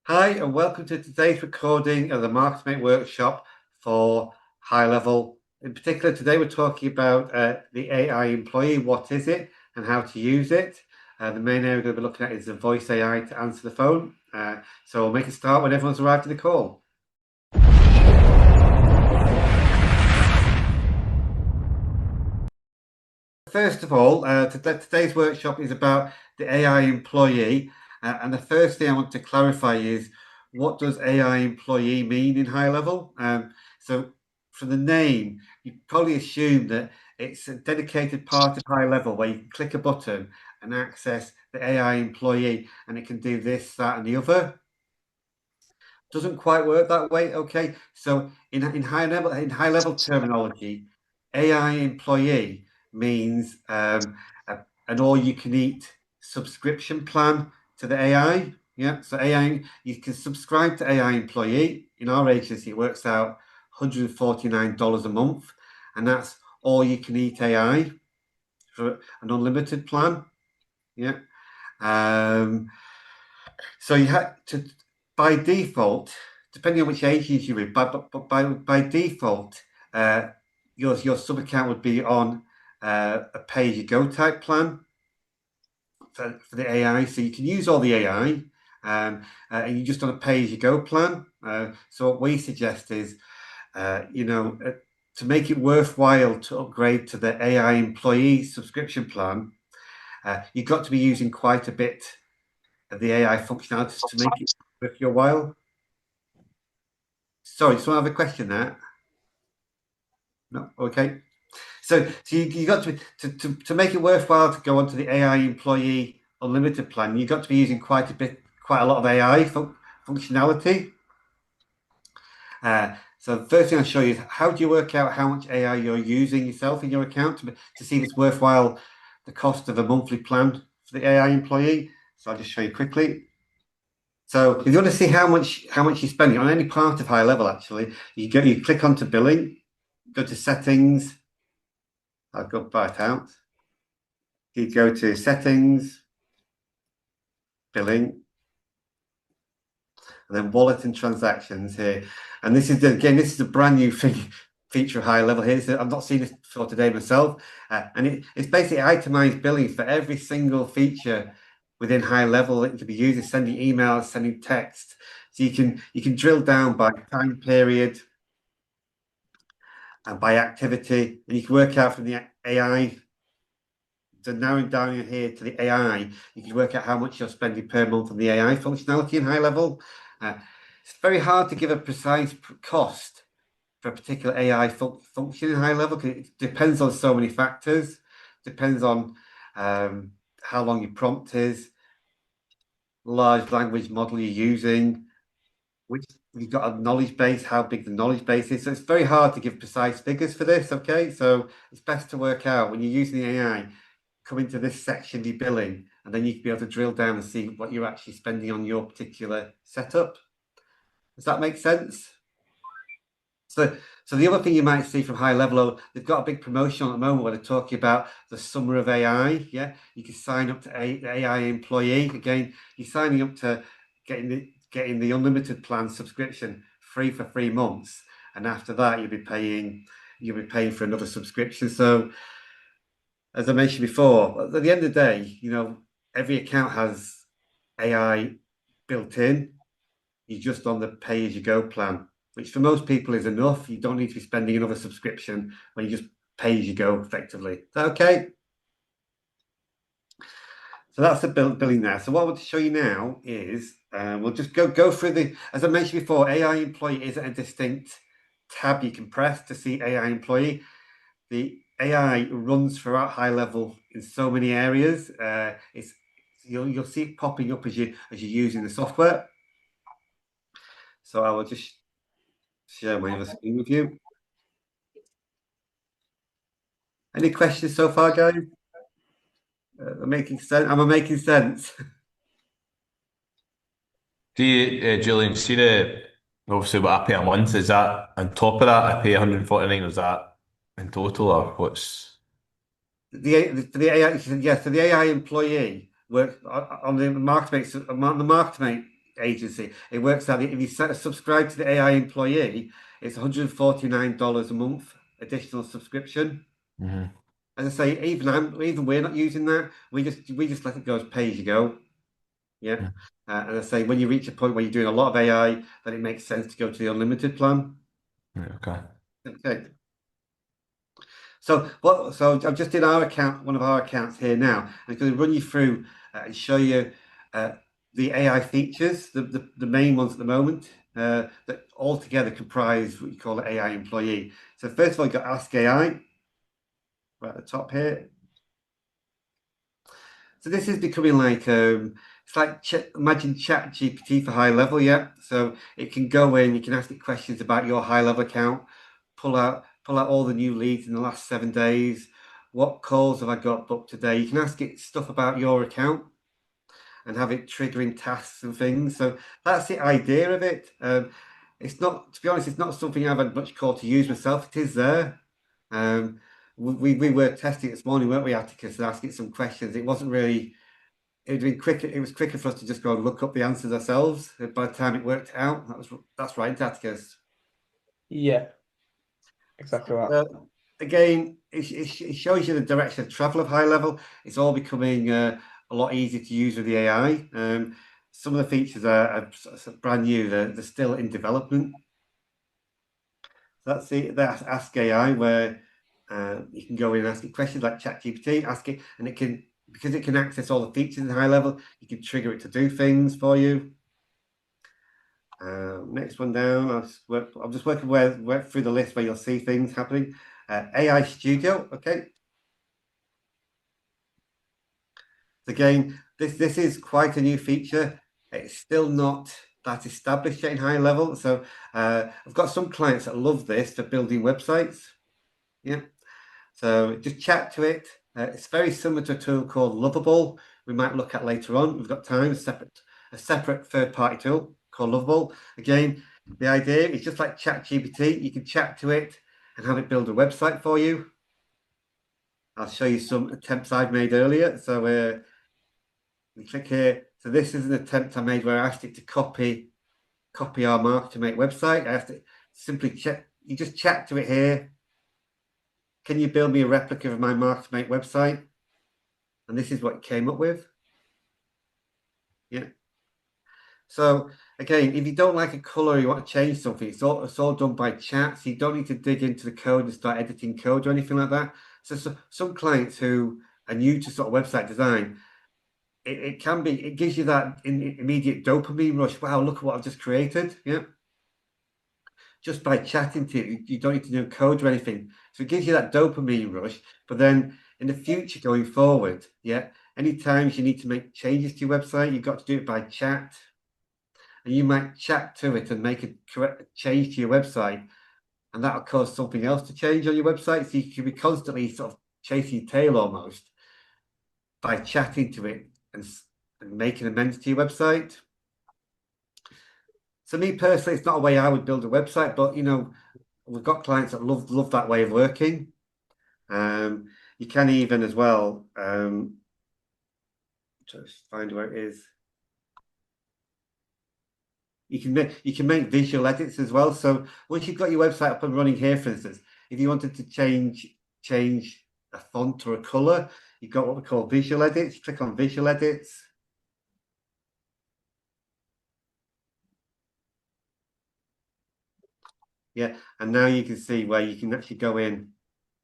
Hi, and welcome to today's recording of the Marketing workshop for HighLevel. In particular, today we're talking about the AI employee. What is it and how to use it? The main area we're going to be looking at is the voice AI to answer the phone. So we'll make a start when everyone's arrived at the call. First of all, today's workshop is about the AI employee. And the first thing I want to clarify is, what does AI employee mean in HighLevel? So from the name, you probably assume that it's a dedicated part of HighLevel where you can click a button and access the AI employee, and it can do this, that, and the other. Doesn't quite work that way. Okay, so in high level terminology, AI employee means an all-you-can-eat subscription plan to the AI. Yeah, so AI, you can subscribe to AI employee. In our agency, it works out $149 a month, and that's all you can eat AI for an unlimited plan. Yeah. So you had to, by default, depending on which agency you're in, by default, your sub account would be on a pay-as-you-go type plan for the AI. So you can use all the AI, and you're just on a pay-as-you-go plan. So what we suggest is, to make it worthwhile to upgrade to the AI employee subscription plan, you've got to be using quite a bit of the AI functionalities to make it worth your while. Sorry, just want to have a question there. No, okay. So you got to make it worthwhile to go onto the AI employee unlimited plan. You've got to be using quite a lot of AI functionality. So the first thing I'll show you is, how do you work out how much AI you're using yourself in your account to see if it's worthwhile the cost of a monthly plan for the AI employee. So I'll just show you quickly. So if you want to see how much you're spending on any part of HighLevel, actually, you click onto billing, go to settings. I'll go back out. You go to settings, billing, and then wallet and transactions here. And this is a brand new feature of HighLevel here. I've not seen this before today myself, and it's basically itemized billing for every single feature within HighLevel that you can be using, sending emails, sending text. So you can drill down by time period and by activity, and you can work out from the AI. So narrowing down here to the AI, you can work out how much you're spending per month on the AI functionality in HighLevel. It's very hard to give a precise cost for a particular AI function in HighLevel, because it depends on so many factors. Depends on how long your prompt is, large language model you're using, which you've got a knowledge base, how big the knowledge base is. So it's very hard to give precise figures for this. Okay, so it's best to work out when you're using the AI. Come into this section, the billing, and then you can be able to drill down and see what you're actually spending on your particular setup. Does that make sense? So the other thing you might see from HighLevel, they've got a big promotion at the moment where they're talking about the summer of AI. Yeah, you can sign up to AI employee. Again, you're signing up to getting the unlimited plan subscription free for 3 months, and after that you'll be paying for another subscription. So, as I mentioned before, at the end of the day, every account has AI built in. You're just on the pay-as-you-go plan, which for most people is enough. You don't need to be spending another subscription when you just pay-as-you-go effectively. Is that okay? So that's the billing there. So what I want to show you now is, we'll just go through as I mentioned before, AI employee isn't a distinct tab you can press to see AI employee. The AI runs throughout HighLevel in so many areas. You'll see it popping up as you're using the software. So I will just share my other screen with you. Any questions so far, guys? Am I making sense? Am I making sense? Julian, obviously what I pay a month, is that on top of that I pay 149, or is that in total, or what's? The AI, yeah. So the AI employee works on the marketing agency. It works out if you subscribe to the AI Employee, it's $149 a month additional subscription. Hmm. As I say, even we're not using that. We just let it go as pay as you go. Yeah. And I say when you reach a point where you're doing a lot of AI, then it makes sense to go to the unlimited plan. Okay. Okay. So I've just did one of our accounts here now. I'm going to run you through and show you uh, the AI features, the main ones at the moment, that all together comprise what you call an AI employee. So first of all, you've got Ask AI right at the top here. So this is becoming like it's like imagine Chat GPT for HighLevel, yeah. So it can go in, you can ask it questions about your HighLevel account, pull out all the new leads in the last 7 days. What calls have I got booked today? You can ask it stuff about your account and have it triggering tasks and things. So that's the idea of it. It's not, to be honest, it's not something I've had much call to use myself. It is there. Um, we were testing it this morning, weren't we, Atticus, and asking it some questions. It wasn't really. It'd been quicker. It was quicker for us to just go and look up the answers ourselves. By the time it worked out, that's right, Atticus. Yeah, exactly that. Again, it shows you the direction of travel of HighLevel. It's all becoming a lot easier to use with the AI. Some of the features are brand new. They're still in development. That's that's Ask AI, where you can go in and ask it questions like ChatGPT, ask it, and it can, because it can access all the features in HighLevel, you can trigger it to do things for you. Next one down, I'm just working work through the list where you'll see things happening. AI Studio, okay. Again, this is quite a new feature. It's still not that established yet in HighLevel. So I've got some clients that love this for building websites. Yeah. So just chat to it. It's very similar to a tool called Lovable. We might look at later on. We've got time. A separate third-party tool called Lovable. Again, the idea is just like ChatGPT. You can chat to it and have it build a website for you. I'll show you some attempts I've made earlier. So we click here. So this is an attempt I made where I asked it to copy our Mark to Make website. I asked it simply check. You just chat to it here. Can you build me a replica of my Mark to Make website? And this is what it came up with. Yeah. So again, if you don't like a color, you want to change something, it's all done by chat. So you don't need to dig into the code and start editing code or anything like that. So some clients who are new to sort of website design, it gives you that immediate dopamine rush. Wow, look at what I've just created. Yeah. Just by chatting to it, you don't need to know code or anything. So it gives you that dopamine rush. But then in the future going forward, yeah, anytime you need to make changes to your website, you've got to do it by chat. And you might chat to it and make a correct change to your website, and that'll cause something else to change on your website. So you can be constantly sort of chasing your tail almost by chatting to it and making amends to your website. So me personally, it's not a way I would build a website, but we've got clients that love that way of working. You can even as well just find where it is. You can make visual edits as well. So once you've got your website up and running here, for instance, if you wanted to change a font or a color, you've got what we call visual edits. Click on visual edits. Yeah, and now you can see where you can actually go in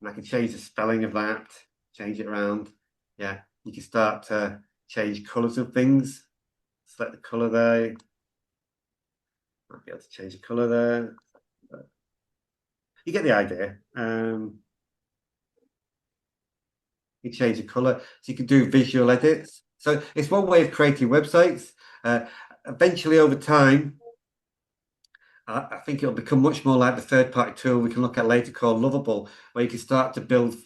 and I can change the spelling of that, change it around. Yeah, you can start to change colors of things. Select the color there. Might be able to change the color there. You get the idea. You change the color, so you can do visual edits. So it's one way of creating websites. Eventually, over time, I think it'll become much more like the third-party tool we can look at later called Lovable, where you can start to build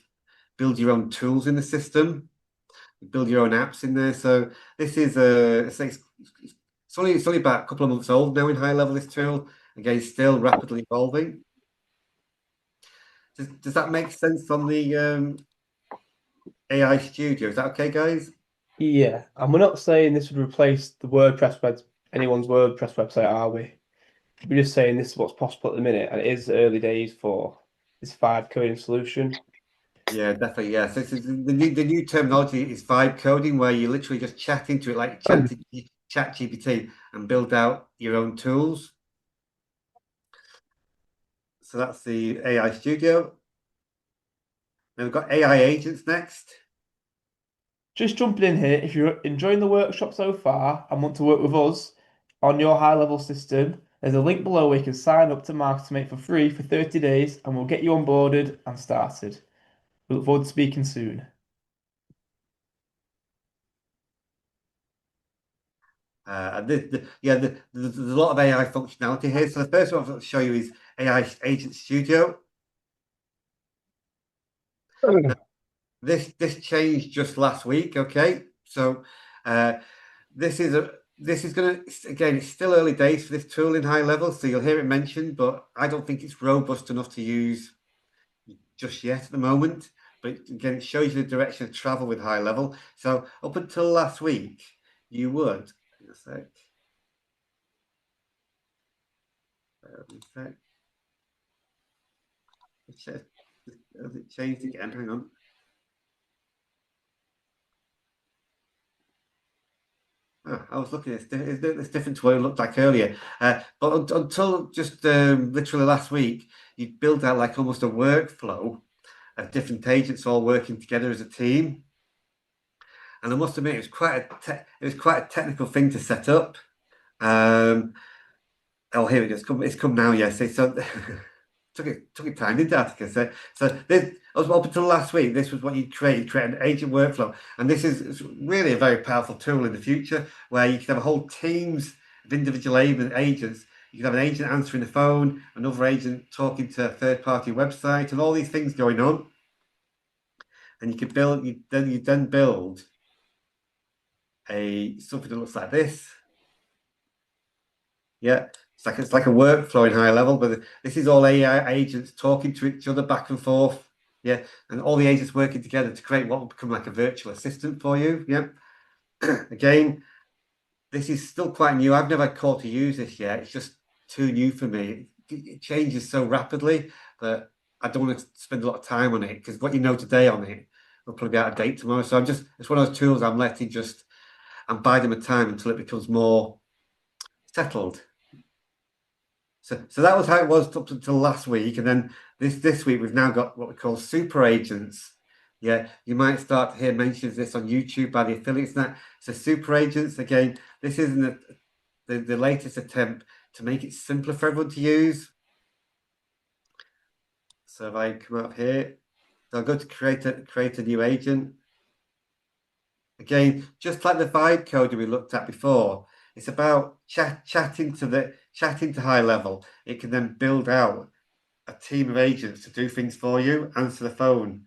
your own tools in the system, build your own apps in there. So this is it's only about a couple of months old now in HighLevel, this tool. Again, still rapidly evolving. Does that make sense on the AI Studio? Is that okay, guys? Yeah, and we're not saying this would replace the WordPress anyone's WordPress website, are we? We're just saying this is what's possible at the minute, and it is early days for this vibe coding solution. Yeah, definitely. Yeah. So this is the new terminology is vibe coding, where you literally just chat into it like chat GPT and build out your own tools. So that's the AI Studio. Then we've got AI agents next. Just jumping in here, if you're enjoying the workshop so far and want to work with us on your high-level system, there's a link below where you can sign up to Marketing for free for 30 days and we'll get you onboarded and started. We look forward to speaking soon. There's a lot of AI functionality here. So the first one I'll show you is AI Agent Studio. This changed just last week. Okay, so this is gonna, again, it's still early days for this tool in HighLevel, so you'll hear it mentioned, but I don't think it's robust enough to use just yet at the moment. But again, it shows you the direction of travel with HighLevel. So up until last week, you would. Hang on a sec. Has it changed again? Hang on. Oh, I was looking at it's different to what it looked like earlier. But until just literally last week, you built out like almost a workflow of different agents all working together as a team. And I must admit, it was quite a technical thing to set up. Oh, here it is. It's come now. Yes, so took it time, didn't it, Atticus? So this up until last week, this was what you create. You create an agent workflow, and this is really a very powerful tool in the future, where you can have a whole teams of individual agents. You can have an agent answering the phone, another agent talking to a third-party website, and all these things going on. And you can build. You then build something that looks like this. Yeah, it's like a workflow in HighLevel, but this is all AI agents talking to each other back and forth. Yeah, and all the agents working together to create what will become like a virtual assistant for you. Yeah. Again, this is still quite new. I've never had call to use this yet. It's just too new for me. It changes so rapidly that I don't want to spend a lot of time on it, because what you know today on it will probably be out of date tomorrow. So it's one of those tools I'm biding my time until it becomes more settled. So that was how it was up until last week, and then this week we've now got what we call super agents. Yeah, you might start to hear mentions of this on YouTube by the affiliates. That so super agents, again, this isn't the latest attempt to make it simpler for everyone to use. So if I come up here, so I'll go to create a new agent. Again, just like the vibe code we looked at before, it's about chatting to HighLevel. It can then build out a team of agents to do things for you, answer the phone,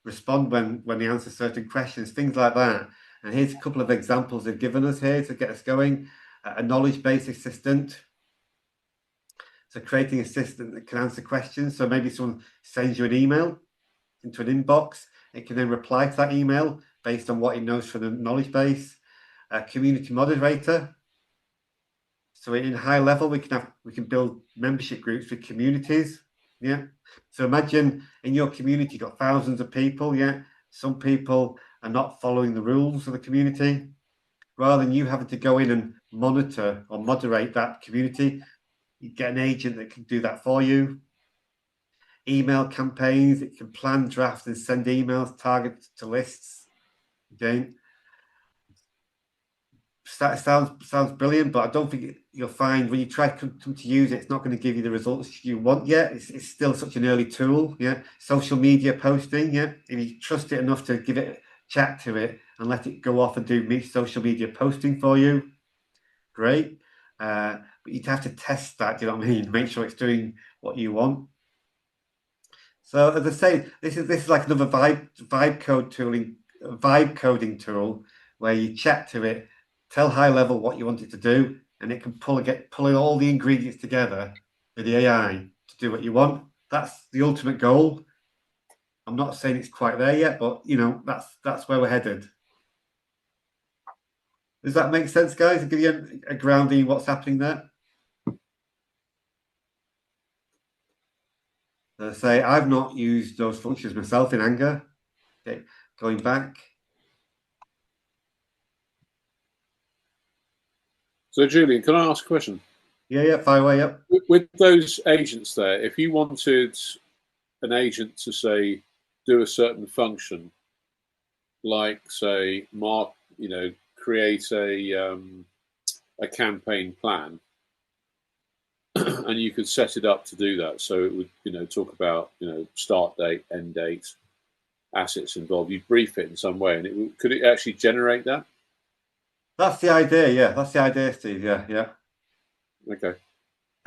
respond when they answer certain questions, things like that. And here's a couple of examples they've given us here to get us going. A knowledge-based assistant. So creating an assistant that can answer questions. So maybe someone sends you an email into an inbox. It can then reply to that email based on what it knows from the knowledge base. A community moderator. So in HighLevel, we can build membership groups with communities. Yeah. So imagine in your community, you've got thousands of people. Yeah. Some people are not following the rules of the community. Rather than you having to go in and monitor or moderate that community, you get an agent that can do that for you. Email campaigns, it can plan, draft, and send emails targeted to lists. Again, sounds brilliant, but I don't think you'll find when you try to come to use it, it's not going to give you the results you want yet. It's still such an early tool. Yeah, social media posting. Yeah, if you trust it enough to give it chat to it and let it go off and do social media posting for you, great. But you'd have to test that. Do you know what I mean? Make sure it's doing what you want. So as I say, this is like another vibe coding tool where you chat to it, tell HighLevel what you want it to do, and it can pull all the ingredients together with the AI to do what you want. That's the ultimate goal. I'm not saying it's quite there yet, but you know that's where we're headed. Does that make sense, guys? I'll give you a grounding in what's happening there. As I say, I've not used those functions myself in anger. Okay, going back. So, Julian, can I ask a question? Yeah, fire away, yep. With those agents there, if you wanted an agent to say do a certain function, like say create a campaign plan, and you could set it up to do that, so it would talk about start date, end date, assets involved. You brief it in some way, and could it actually generate that? That's the idea. Yeah, that's the idea, Steve. Yeah. Okay.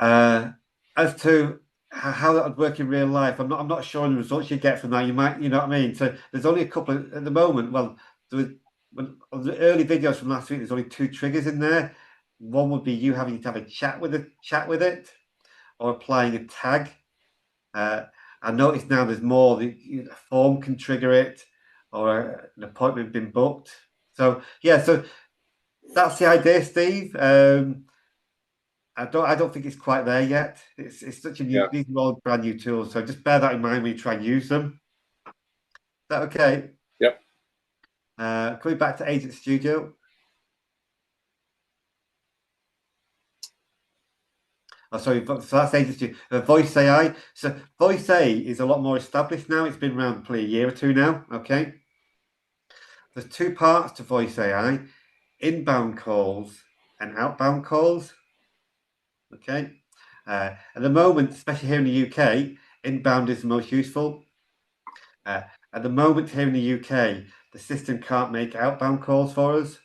As to how that would work in real life, I'm not sure on the results you get from that. You might, you know what I mean. So there's only a couple at the moment. Well, on the early videos from last week, there's only 2 triggers in there. One would be you having to have a chat with it, or applying a tag. I notice now there's more. A form can trigger it, or an appointment been booked. So yeah, so that's the idea, Steve. I don't think it's quite there yet. It's such a new. Yeah. These are all brand new tools, so just bear that in mind when you try and use them. Is that okay? Yep. Coming back to Agent Studio. Oh, sorry, so that's Agent Studio. Voice AI. So Voice AI is a lot more established now. It's been around probably a year or 2 now. Okay. There's 2 parts to Voice AI: inbound calls and outbound calls. Okay. At the moment, especially here in the UK, inbound is the most useful. At the moment here in the UK, the system can't make outbound calls for us.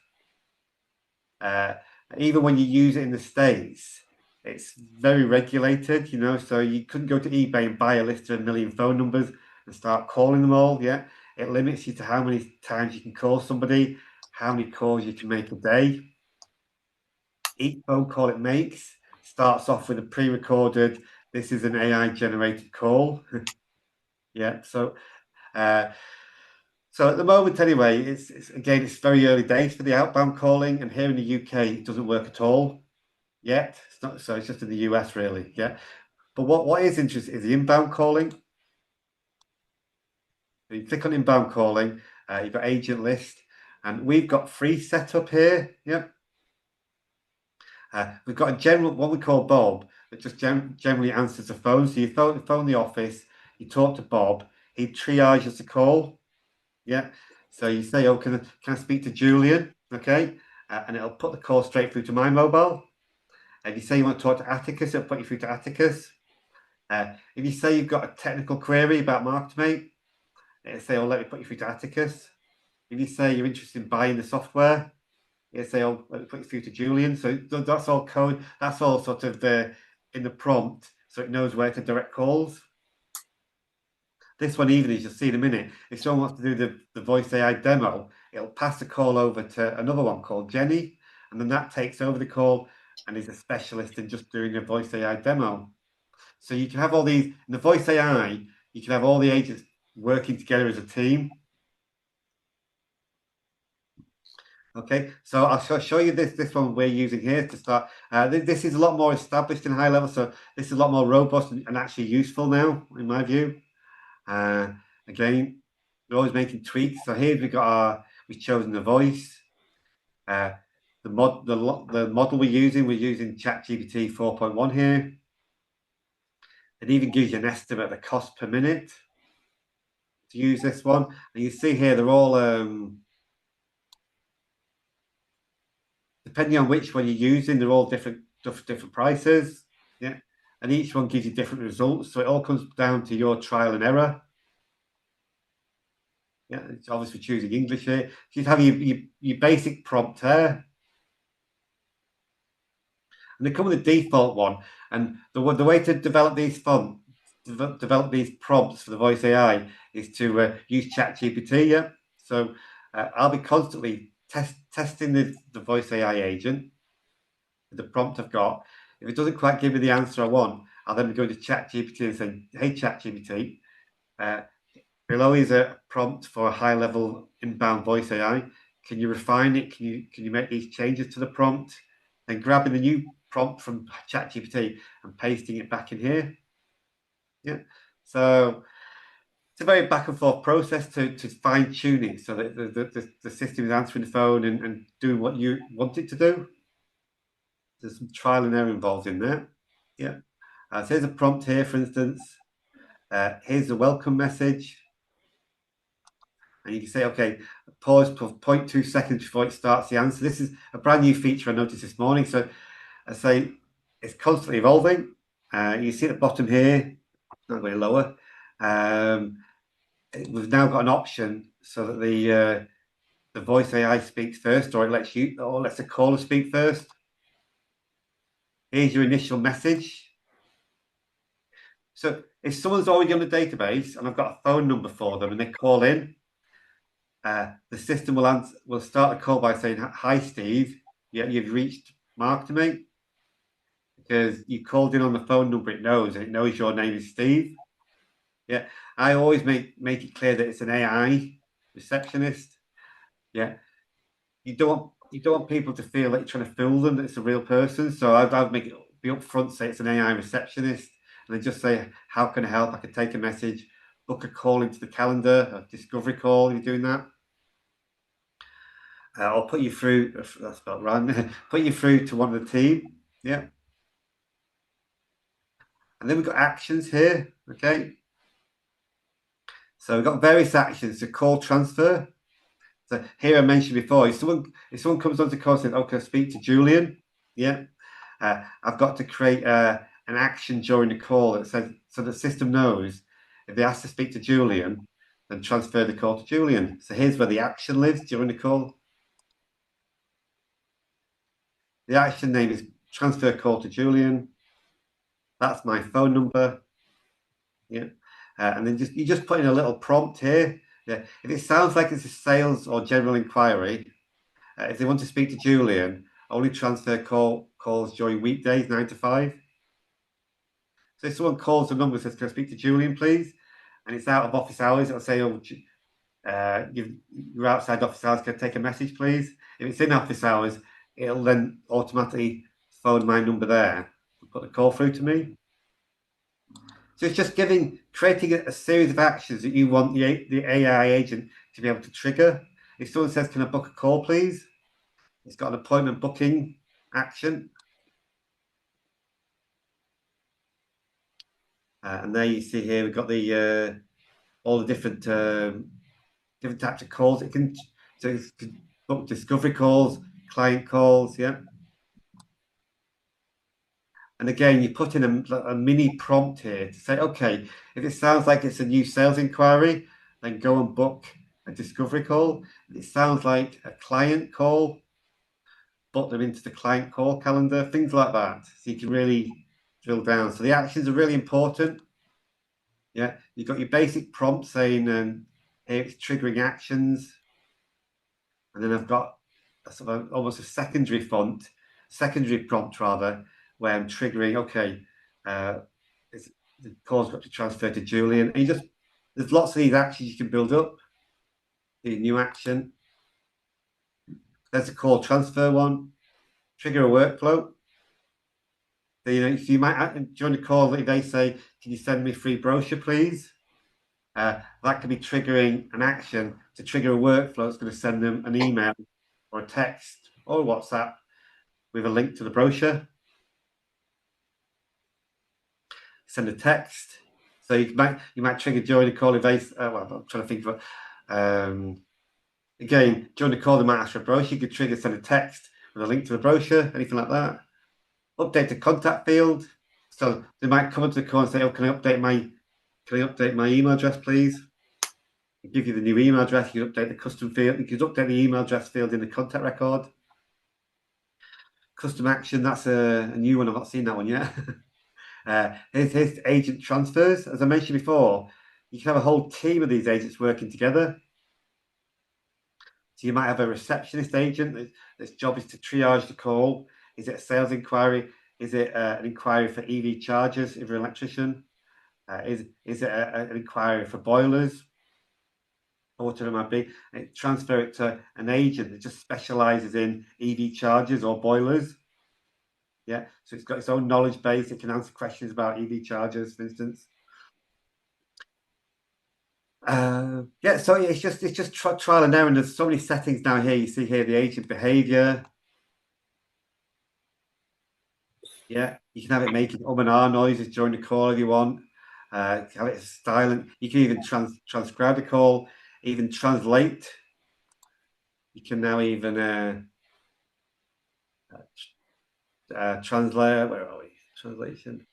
Even when you use it in the States, it's very regulated, so you couldn't go to eBay and buy a list of 1 million phone numbers and start calling them all. Yeah, it limits you to how many times you can call somebody, how many calls you can make a day. Each phone call it makes starts off with a pre-recorded, this is an AI generated call. Yeah, so at the moment anyway, it's very early days for the outbound calling, and here in the UK it doesn't work at all yet. It's not, so it's just in the US really. Yeah, but what is interesting is the inbound calling. So you click on inbound calling, you've got agent list, and we've got free setup here. Yep. We've got a general, what we call Bob, that just generally answers the phone. So you phone the office, you talk to Bob, he triages the call. Yeah. So you say, oh, can I speak to Julian? Okay. And it'll put the call straight through to my mobile. If you say you want to talk to Atticus, it'll put you through to Atticus. If you say you've got a technical query about Marketomate, it'll say, oh, let me put you through to Atticus. If you say you're interested in buying the software, it'll say, oh, let me put you through to Julian. So that's all code. That's all sort of in the prompt, so it knows where to direct calls. This one, even as you'll see in a minute, if someone wants to do the voice AI demo, it'll pass the call over to another one called Jenny, and then that takes over the call and is a specialist in just doing a voice AI demo. So you can have all these, in the voice AI, you can have all the agents working together as a team. Okay, so I'll show you this one we're using here to start. This is a lot more established in HighLevel, so this is a lot more robust and actually useful now, in my view. Again, we're always making tweaks. So here we've chosen the voice. The model we're using ChatGPT 4.1 here. It even gives you an estimate of the cost per minute to use this one. And you see here they're all depending on which one you're using, they're all different prices. Yeah, and each one gives you different results. So it all comes down to your trial and error. Yeah, it's obviously choosing English here. So you have your basic prompt there. And they come with a default one. And the way to develop these prompts for the voice AI is to use ChatGPT. Yeah. So I'll be constantly testing the voice AI agent, the prompt I've got. If it doesn't quite give me the answer I want, I'll then go to ChatGPT and say, hey, ChatGPT, below is a prompt for a HighLevel inbound voice AI. Can you refine it? Can you make these changes to the prompt? Then grabbing the new prompt from ChatGPT and pasting it back in here. Yeah. So it's a very back and forth process to fine tune it so that the system is answering the phone and doing what you want it to do. There's some trial and error involved in there. Yeah. So here's a prompt here, for instance. Here's the welcome message. And you can say, okay, pause for 0.2 seconds before it starts the answer. This is a brand new feature I noticed this morning. So I say it's constantly evolving. You see at the bottom here, not going lower. We've now got an option so that the voice AI speaks first, or it lets the caller speak first. Here's your initial message. So if someone's already on the database and I've got a phone number for them and they call in, the system will start the call by saying, "Hi, Steve. Yeah, you've reached Mark to me," because you called in on the phone number it knows, and it knows your name is Steve. Yeah, I always make it clear that it's an AI receptionist. Yeah, you don't want people to feel that you're trying to fool them, that it's a real person. So I'd make it be upfront, say it's an AI receptionist, and then just say, "How can I help? I can take a message, book a call into the calendar, a discovery call." You're doing that. I'll put you through. That's spelled wrong. Put you through to one of the team. Yeah. And then we've got actions here. Okay. So we've got various actions to call transfer. So here I mentioned before, if someone comes onto the call and says, "Okay, speak to Julian," yeah, I've got to create an action during the call that says, so the system knows if they ask to speak to Julian, then transfer the call to Julian. So here's where the action lives during the call. The action name is transfer call to Julian. That's my phone number. Yeah. And then you just put in a little prompt here. Yeah. If it sounds like it's a sales or general inquiry, if they want to speak to Julian, only transfer calls during weekdays, 9 to 5. So if someone calls the number and says, "Can I speak to Julian, please?" and it's out of office hours, it'll say, "Oh, you're outside office hours. Can I take a message, please?" If it's in office hours, it'll then automatically phone my number there and put the call through to me. So it's just creating a series of actions that you want the AI agent to be able to trigger. If someone says, "Can I book a call, please?" It's got an appointment booking action. And there you see here, we've got the all the different types of calls. It can book discovery calls, client calls, yeah. And again, you put in a mini prompt here to say, okay, if it sounds like it's a new sales inquiry, then go and book a discovery call. If it sounds like a client call, book them into the client call calendar, things like that. So you can really drill down. So the actions are really important. Yeah, you've got your basic prompt saying, here it's triggering actions. And then I've got almost a secondary prompt rather, where I'm triggering, okay, the call's got to transfer to Julian. And there's lots of these actions you can build up. The new action. There's a call transfer one. Trigger a workflow. So, you might, during the call, they say, "Can you send me a free brochure, please?" That could be triggering an action to trigger a workflow that's going to send them an email or a text or WhatsApp with a link to the brochure. Send a text. So you might trigger during the call if they, I'm trying to think of it. Again, during the call, they might ask for a brochure. You could trigger send a text with a link to the brochure, anything like that. Update the contact field. So they might come into the call and say, "Oh, can I update my email address, please?" I'll give you the new email address. You can update the custom field. You can update the email address field in the contact record. Custom action, that's a new one. I've not seen that one yet. Here's agent transfers. As I mentioned before, you can have a whole team of these agents working together. So you might have a receptionist agent. Its job is to triage the call. Is it a sales inquiry? Is it an inquiry for EV chargers if you're an electrician? Is it an inquiry for boilers? or whatever it might be, and transfer it to an agent that just specializes in EV chargers or boilers. Yeah, so it's got its own knowledge base. It can answer questions about EV chargers, for instance. Yeah, so it's just trial and error. And there's so many settings down here. You see here the agent behavior. Yeah, you can have it making and ah noises during the call if you want. Have it silent. You can even transcribe the call, even translate. You can now even translate. Where are we? Translation.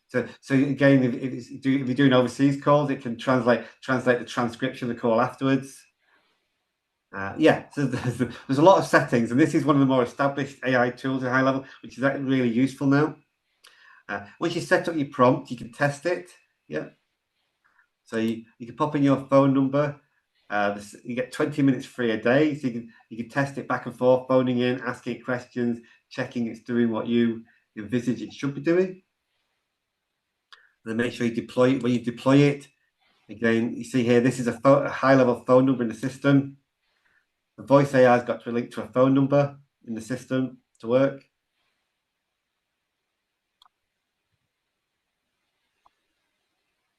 So again, if you're doing overseas calls, it can translate the transcription of the call afterwards. Yeah, so there's a lot of settings, and this is one of the more established AI tools at HighLevel, which is actually really useful now. Once you set up your prompt, you can test it. Yeah. So you can pop in your phone number. You get 20 minutes free a day, so you can test it back and forth, phoning in, asking questions, checking it's doing what you envisage it should be doing. And then make sure you deploy it. When you deploy it, again, you see here, this is a high-level phone number in the system. The voice AI has got to link to a phone number in the system to work.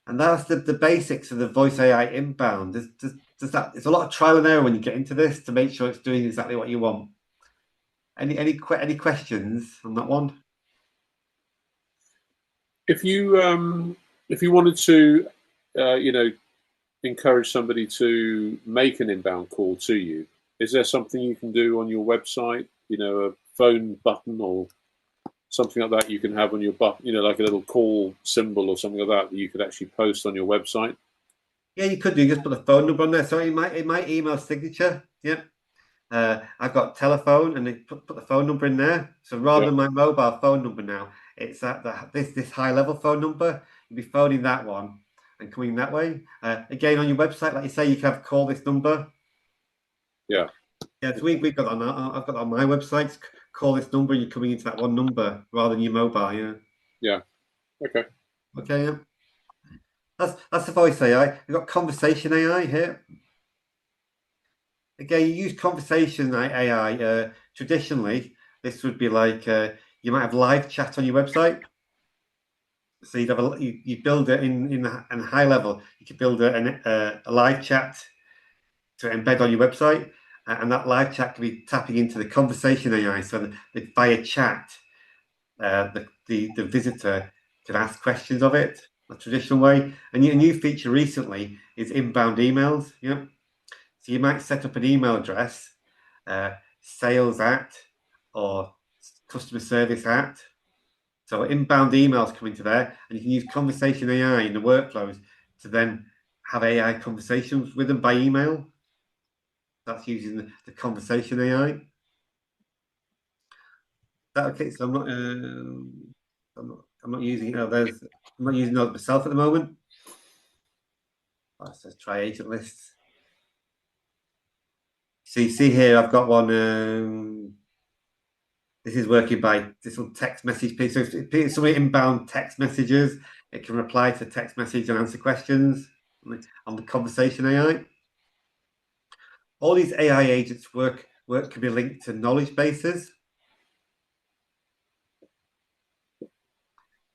And that's the basics of the voice AI inbound. There's a lot of trial and error when you get into this to make sure it's doing exactly what you want. Any questions on that one? If you wanted to, encourage somebody to make an inbound call to you, is there something you can do on your website? A phone button or something like that you can have on your button, like a little call symbol or something like that you could actually post on your website? Yeah, you could do. Just put a phone number on there. So in my email signature, yeah, I've got telephone, and they put the phone number in there. So rather than my mobile phone number now, it's at this high-level phone number. You'll be phoning that one and coming that way. Again, on your website, like you say, you can have call this number. Yeah. Yeah, so we've got on. I've got on my website. Call this number, and you're coming into that one number rather than your mobile. Yeah. Yeah. Okay. Okay. Yeah. That's the voice AI. We've got conversation AI here. Again, you use conversation AI. Traditionally, this would be like you might have live chat on your website. So you'd have you build it in HighLevel. You could build a live chat to embed on your website, and that live chat can be tapping into the conversation AI. So via chat, the visitor can ask questions of it a traditional way. And a new feature recently is inbound emails. Yeah. So you might set up an email address, sales at or customer service at. So inbound emails come into there, and you can use conversation AI in the workflows to then have AI conversations with them by email. That's using the conversation AI. That okay? So I'm not using it. I'm not using it myself at the moment. Let's try agent lists. So you see here, I've got one. This is working by this little text message piece. So if somebody inbound text messages, it can reply to text message and answer questions on the conversation AI. All these AI agents work can be linked to knowledge bases.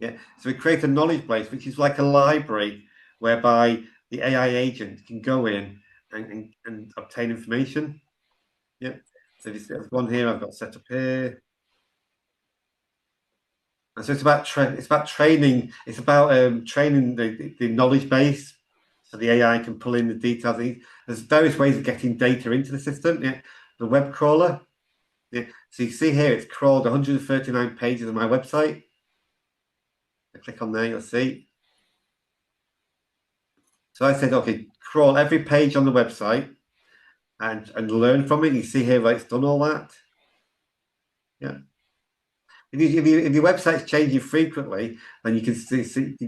Yeah, so we create a knowledge base, which is like a library whereby the AI agent can go in and obtain information. Yeah, so there's one here I've got set up here. And so it's about training. It's about training the knowledge base, so the AI can pull in the details. There's various ways of getting data into the system. Yeah, the web crawler. Yeah, so you see here, it's crawled 139 pages of my website. I click on there, you'll see. So I said, okay, crawl every page on the website and learn from it. You see here, right, it's done all that. Yeah. If your website's changing frequently, then you can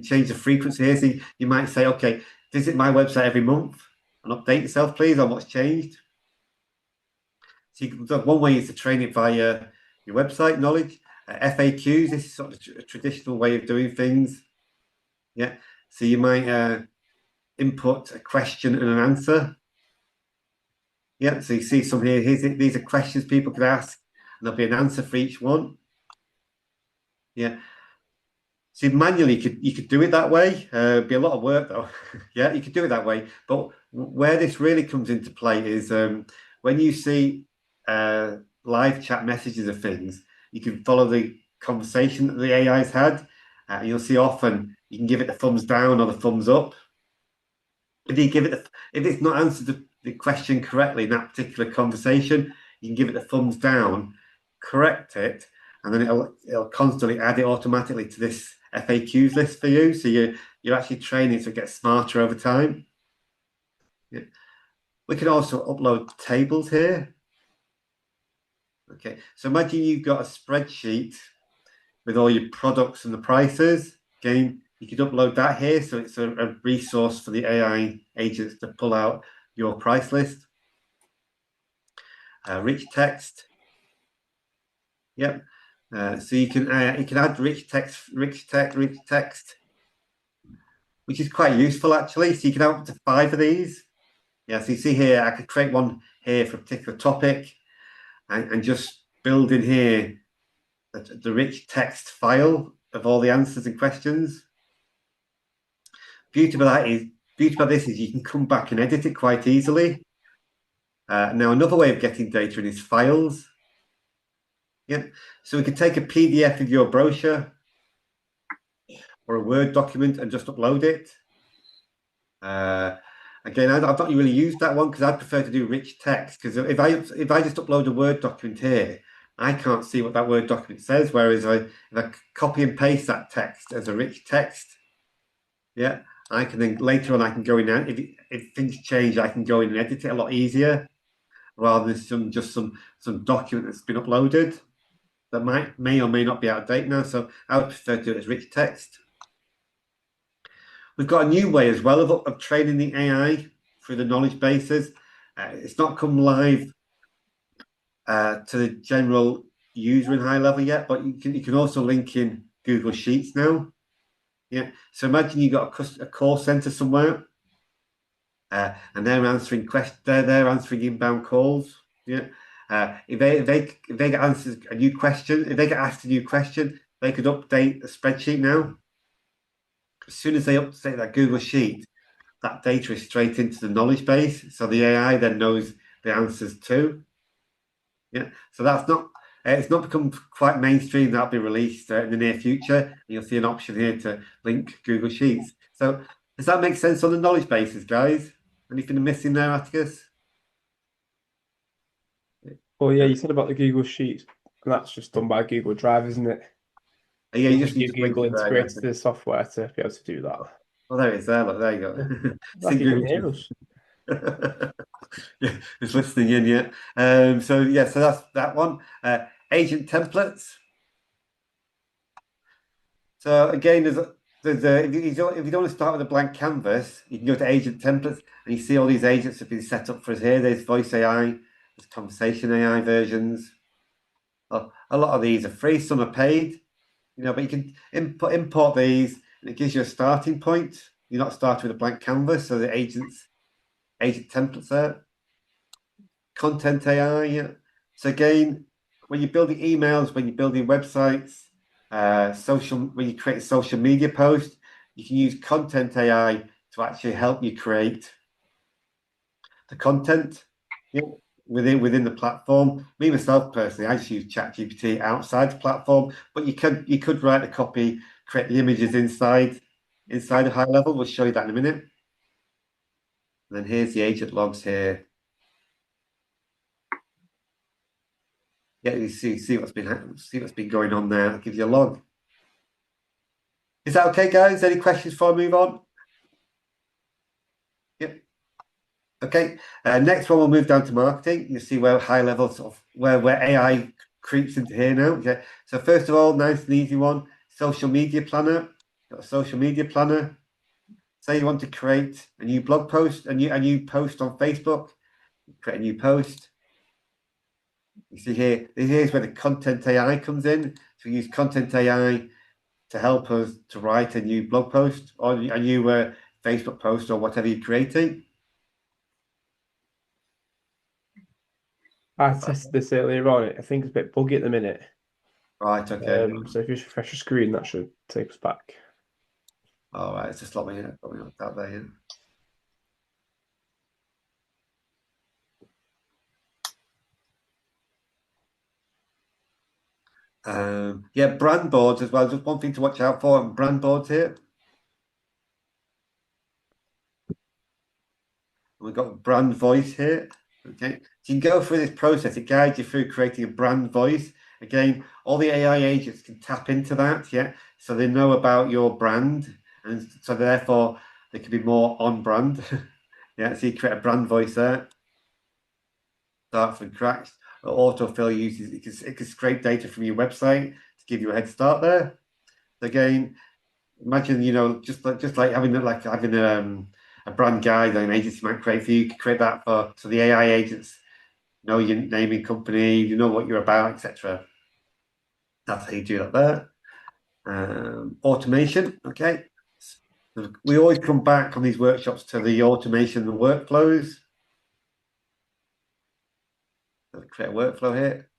change the frequency here. So you might say, okay, visit my website every month and update yourself, please, on what's changed. So one way is to train it via your website knowledge. FAQs, this is sort of a traditional way of doing things. Yeah. So you might input a question and an answer. Yeah, so you see some here. These are questions people could ask, and there'll be an answer for each one. Yeah. See, manually, you could do it that way. It'd be a lot of work, though. Yeah, you could do it that way. But where this really comes into play is when you see live chat messages of things, you can follow the conversation that the AI's had. You'll see often you can give it the thumbs down or the thumbs up. If it's not answered the question correctly in that particular conversation, you can give it the thumbs down, correct it, and then it'll constantly add it automatically to this FAQs list for you. So you're actually training it to get smarter over time. Yeah. We can also upload tables here. Okay, so imagine you've got a spreadsheet with all your products and the prices. Again, you could upload that here, so it's a resource for the AI agents to pull out your price list. Rich text. Yep. So you can add rich text, which is quite useful actually. So you can have up to 5 of these. Yeah. So you see here, I could create one here for a particular topic, and just build in here the rich text file of all the answers and questions. Beauty about this is you can come back and edit it quite easily. Now another way of getting data in is files. Yeah, so we could take a PDF of your brochure or a Word document and just upload it. Again, I've not really used that one because I prefer to do rich text, because if I just upload a Word document here, I can't see what that Word document says. Whereas if I copy and paste that text as a rich text, yeah, I can then later on I can go in and if things change, I can go in and edit it a lot easier, rather than just some document that's been uploaded that may or may not be out of date now. So I would prefer to do it as rich text. We've got a new way as well of training the AI through the knowledge bases. It's not come live to the general user in HighLevel yet, but you can also link in Google Sheets now. Yeah. So imagine you've got a call center somewhere, and they're answering questions. They're answering inbound calls. Yeah. If they get answered a new question, if they get asked a new question, they could update the spreadsheet now. As soon as they update that Google Sheet, that data is straight into the knowledge base. So the AI then knows the answers too. Yeah. So that's not. It's not become quite mainstream. That'll be released in the near future. You'll see an option here to link Google Sheets. So does that make sense on the knowledge bases, guys? Anything missing there, Atticus? Well, yeah, you said about the Google Sheets, and that's just done by Google Drive, isn't it? Yeah, you just need to Google link it there, integrates the software to be able to do that. Oh, there it is. There, look, there you go. Like you can hear us. Yeah, it's listening in, yeah. So that's that one. Agent templates. So again, if you don't want to start with a blank canvas, you can go to agent templates, and you see all these agents have been set up for us here. There's voice AI, there's conversation AI versions. A lot of these are free, some are paid, but you can import these, and it gives you a starting point. You're not starting with a blank canvas, so the agent templates there. Content AI, yeah. So again, when you're building emails, when you're building websites, when you create a social media post, you can use content AI to actually help you create the content within the platform. Me myself personally, I just use ChatGPT outside the platform, but you could write the copy, create the images inside of HighLevel. We'll show you that in a minute. And then here's the agent logs here. Yeah, you see what's been going on there. I'll give you a log. Is that okay, guys? Any questions before I move on? Yep. Okay. Next one, we'll move down to marketing. You see where HighLevel sort of where AI creeps into here now. Okay. So first of all, nice and easy one. Social media planner. Got a social media planner. Say you want to create a new blog post, a new post on Facebook. Create a new post. You see here, here's where the content AI comes in. So we use content AI to help us to write a new blog post or a new Facebook post or whatever you're creating. I tested this earlier on. I think it's a bit buggy at the minute. Right, okay. So if you just refresh your screen, that should take us back. All right, it's just let me out there. Yeah. Yeah, brand boards as well. Just one thing to watch out for. Brand boards here. We've got brand voice here. Okay, so you can go through this process. It guides you through creating a brand voice. Again, all the AI agents can tap into that. Yeah, so they know about your brand, and so therefore they can be more on brand. Yeah, so you create a brand voice there. Start from scratch. Autofill uses it can scrape data from your website to give you a head start there. Again, imagine just like having a brand guide that an agency might create for you. You could create that so the AI agents know your naming company, you know what you're about, etc. That's how you do that there. Automation, okay. We always come back on these workshops to the automation and workflows. Create a workflow here.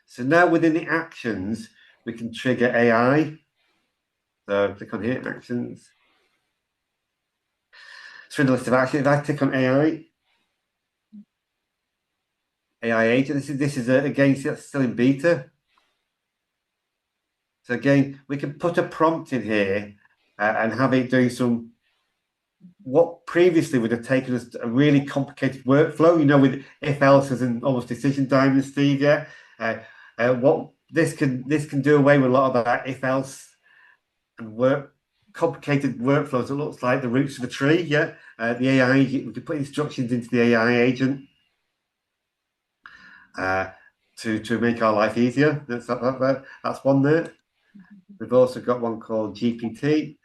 So now within the actions, we can trigger AI. So click on here, actions. So in the list of actions, if I click on AI agent, this is again, still in beta. So again, we can put a prompt in here and have it doing what previously would have taken us a really complicated workflow, with if else's and almost decision diamond, Steve. Yeah, what this can do away with a lot of that if else and complicated workflows. It looks like the roots of a tree. Yeah, the AI, we can put instructions into the AI agent to make our life easier. That's one there. We've also got one called GPT.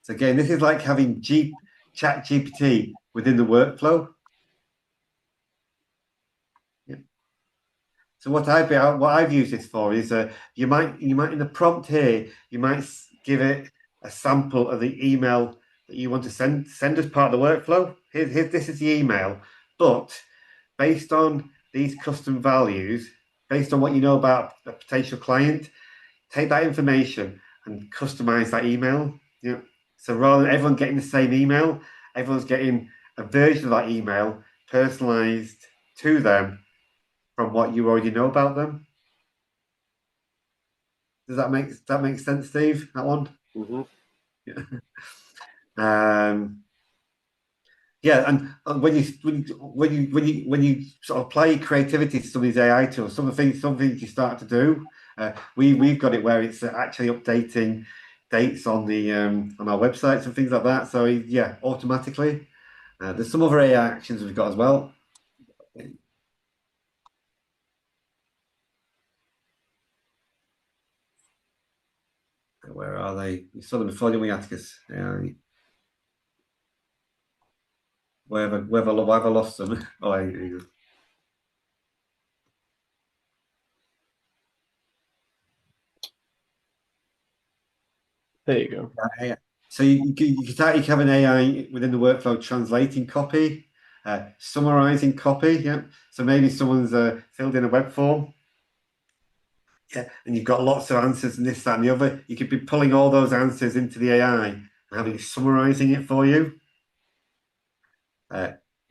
So again, this is like having Chat GPT within the workflow. Yeah. So what I've used this for is you might in the prompt here you might give it a sample of the email that you want to send as part of the workflow. This is the email, but based on these custom values, based on what you know about a potential client, take that information and customize that email. Yeah. So rather than everyone getting the same email, everyone's getting a version of that email personalized to them from what you already know about them. Does that make sense, Steve? That one? Mm-hmm. Yeah. Yeah, and when you sort of apply creativity to some of these AI tools, some things you start to do, we've got it where it's actually updating dates on our websites and things like that. So yeah, automatically. There's some other AI actions we've got as well. Where are they? We saw them before, didn't we, Atticus? Where have I lost them? Oh, here you go. There you go. Yeah. So you can have an AI within the workflow translating copy, summarizing copy. Yeah. So maybe someone's filled in a web form. Yeah, and you've got lots of answers and this, that, and the other. You could be pulling all those answers into the AI and having it summarizing it for you.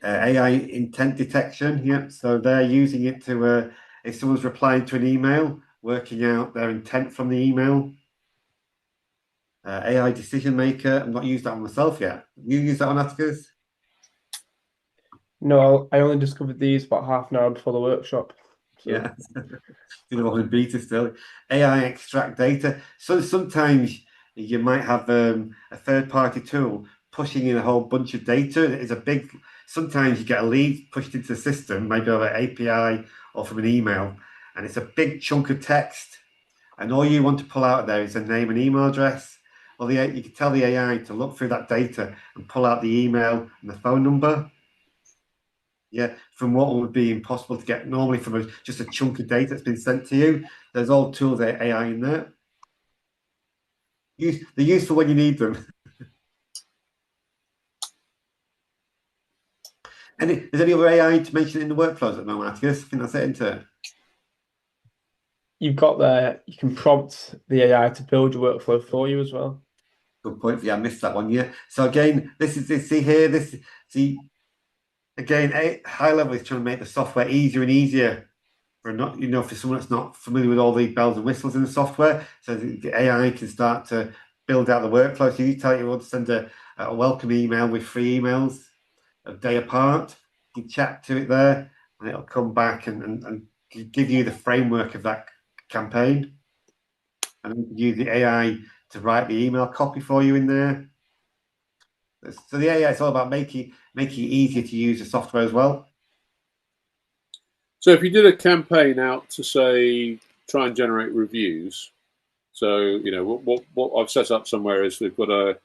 AI intent detection. Yeah. So they're using it to if someone's replying to an email, working out their intent from the email. AI decision maker. I've not used that one myself yet. You use that on Atticus? No, I only discovered these about half an hour before the workshop. So. Yeah, still on beta still. AI extract data. So sometimes you might have a third-party tool pushing in a whole bunch of data. It's a big. Sometimes you get a lead pushed into the system, maybe over an API or from an email, and it's a big chunk of text. And all you want to pull out of there is a name and email address. Well, you can tell the AI to look through that data and pull out the email and the phone number. Yeah, from what would be impossible to get normally from just a chunk of data that's been sent to you. There's all tools, AI in there. They're useful when you need them. Is there any other AI to mention in the workflows at the moment, Atticus? I think that's it, isn't it? You've got there, you can prompt the AI to build your workflow for you as well. Good point. Yeah, I missed that one. Yeah. So again, see here, again, HighLevel is trying to make the software easier and easier for for someone that's not familiar with all the bells and whistles in the software. So the AI can start to build out the workflow. So you tell it you want to send a welcome email with 3 emails a day apart. You chat to it there, and it'll come back and give you the framework of that campaign. And you can use the AI to write the email copy for you in there. So the AI is all about making it easier to use the software as well. So if you did a campaign out to say try and generate reviews, so what I've set up somewhere is we've got a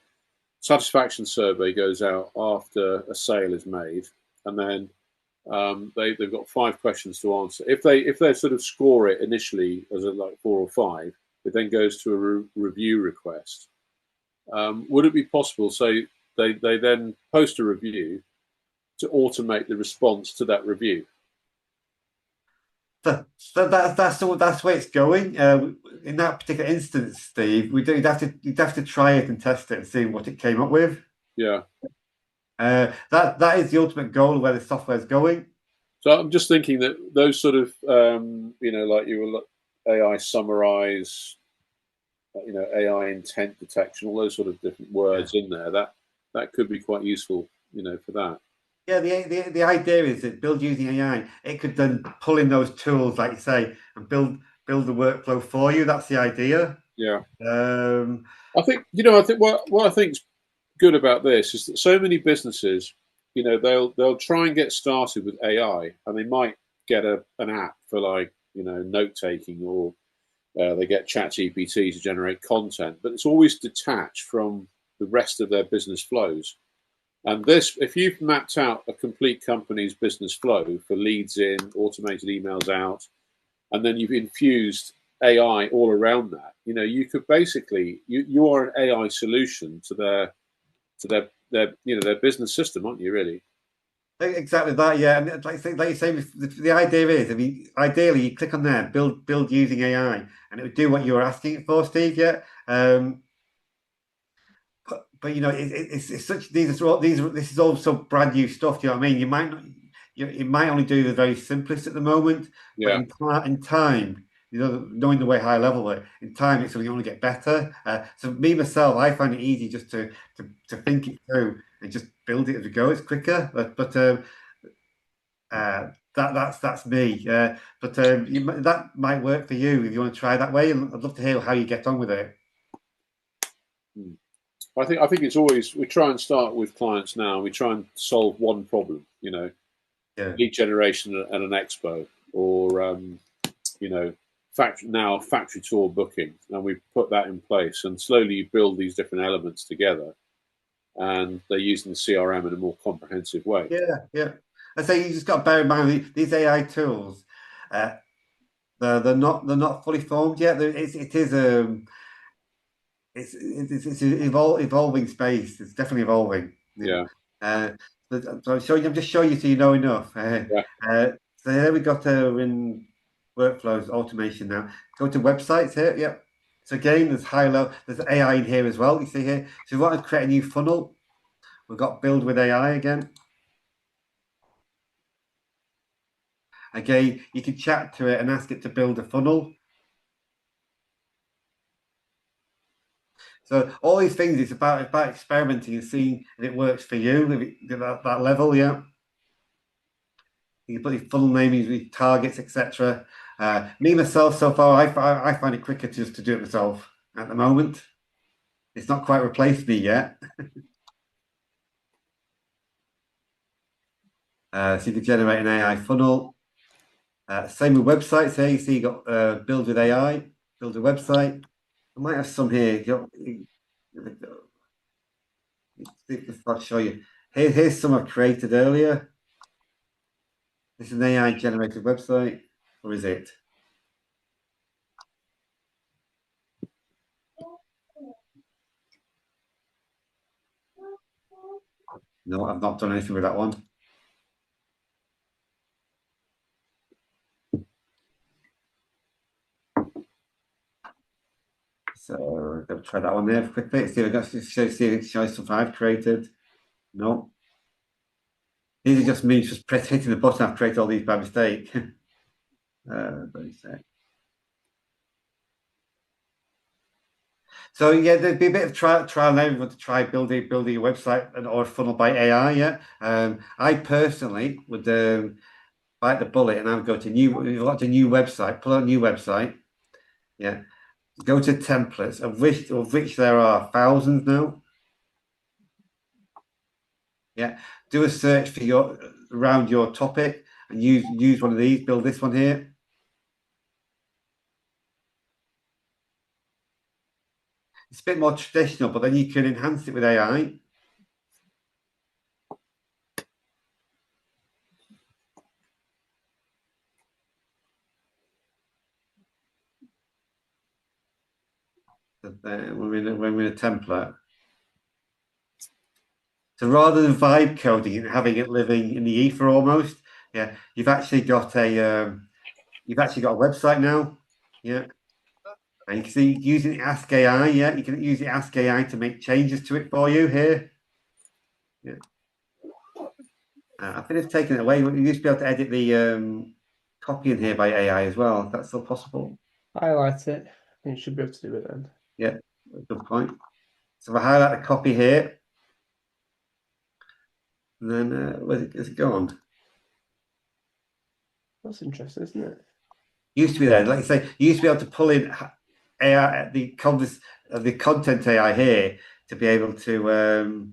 satisfaction survey goes out after a sale is made, and then they've got 5 questions to answer. If they sort of score it initially as like 4 or 5, it then goes to a review request. Would it be possible, say they then post a review, to automate the response to that review? That's the way it's going. In that particular instance, Steve, you'd have to try it and test it and see what it came up with. Yeah. That is the ultimate goal of where the software is going. So I'm just thinking that those sort of like you will AI summarize, AI intent detection, all those sort of different words in there. That could be quite useful, for that. Yeah, the idea is that build using AI, it could then pull in those tools, like you say, and build the workflow for you. That's the idea. Yeah. I think what I think's good about this is that so many businesses, they'll try and get started with AI, and they might get an app for like note taking, or they get ChatGPT to generate content, but it's always detached from the rest of their business flows. And this, if you've mapped out a complete company's business flow for leads in, automated emails out, and then you've infused AI all around that, you could basically you are an AI solution to their business system, aren't you? Really? Exactly that, yeah. And like you say, the idea is, I mean, ideally, you click on there, build using AI, and it would do what you were asking it for, Steve. Yeah. But it's such this is also brand new stuff. Do you know what I mean? You might not, it might only do the very simplest at the moment. Yeah. But in time, knowing the way HighLevel work, in time it's only going to get better. So me myself, I find it easy just to think it through and just build it as we go. It's quicker, but that's me. But that might work for you if you want to try that way. And I'd love to hear how you get on with it. I think it's always, we try and start with clients now. We try and solve one problem, lead generation at an expo, or factory tour booking, and we put that in place, and slowly you build these different elements together, and they're using the CRM in a more comprehensive way. Yeah. I say you just got to bear in mind these AI tools. They're not fully formed yet. It's evolving space. It's definitely evolving. Yeah. So I'm just showing you so you know enough. So here we got in workflows automation now. Go to websites here. Yep. So again, there's HighLevel. There's AI in here as well. You see here. So we want to create a new funnel. We've got build with AI again. Again, you can chat to it and ask it to build a funnel. So all these things, it's about experimenting and seeing if it works for you, that level, yeah. You can put your funnel name, your targets, etc. Me myself, so far, I find it quicker just to do it myself at the moment. It's not quite replaced me yet. So you can generate an AI funnel. Same with websites here. You see you got build with AI, build a website. I might have some here. I'll show you. Here's some I've created earlier. This is an AI generated website, or is it? No, I've not done anything with that one. So I'll try that one there quickly. See if it shows stuff I've created. No. These are just me just hitting the button. I've created all these by mistake. So yeah, there'd be a bit of trial and error. We want to try building a website or a funnel by AI. Yeah, I personally would bite the bullet and I would go to new website, pull out a new website. Yeah, go to templates, of which there are thousands now. Yeah, do a search for around your topic and use one of these. Build this one here. It's a bit more traditional, but then you can enhance it with AI. When we're in a template. So rather than vibe coding and having it living in the ether almost, yeah, you've actually got a website now, yeah. And you can see using Ask AI, yeah, you can use the Ask AI to make changes to it for you here. Yeah. I think it's taken it away. You used to be able to edit the copy in here by AI as well. If that's still possible. Highlight it, and you should be able to do it then. Yeah, good point. So if I highlight the copy here, and then where's it gone? That's interesting, isn't it? Used to be there, like I say, you used to be able to pull in AI, the content AI here to be able to.